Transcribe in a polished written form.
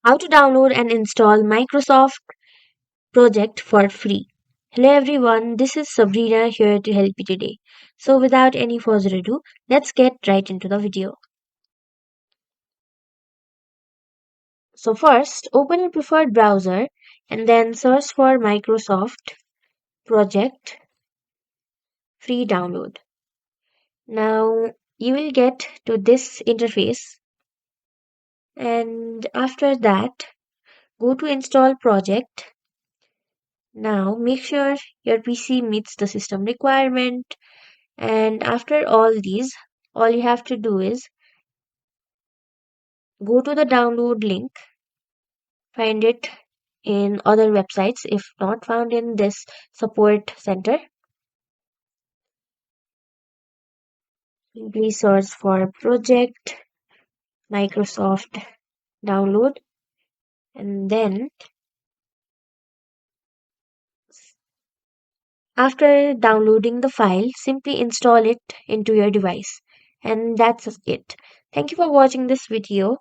How to download and install Microsoft Project for free. Hello everyone, this is Sabrina here to help you today. So without any further ado, let's get right into the video. So first, open your preferred browser and then search for Microsoft Project free download. Now you will get to this interface, and after that go to install project. Now make sure your PC meets the system requirement. And after all these, all you have to do is go to the download link, find it in other websites if not found in this support center. Simply search for project Microsoft download, and then after downloading the file, simply install it into your device. And that's it. Thank you for watching this video.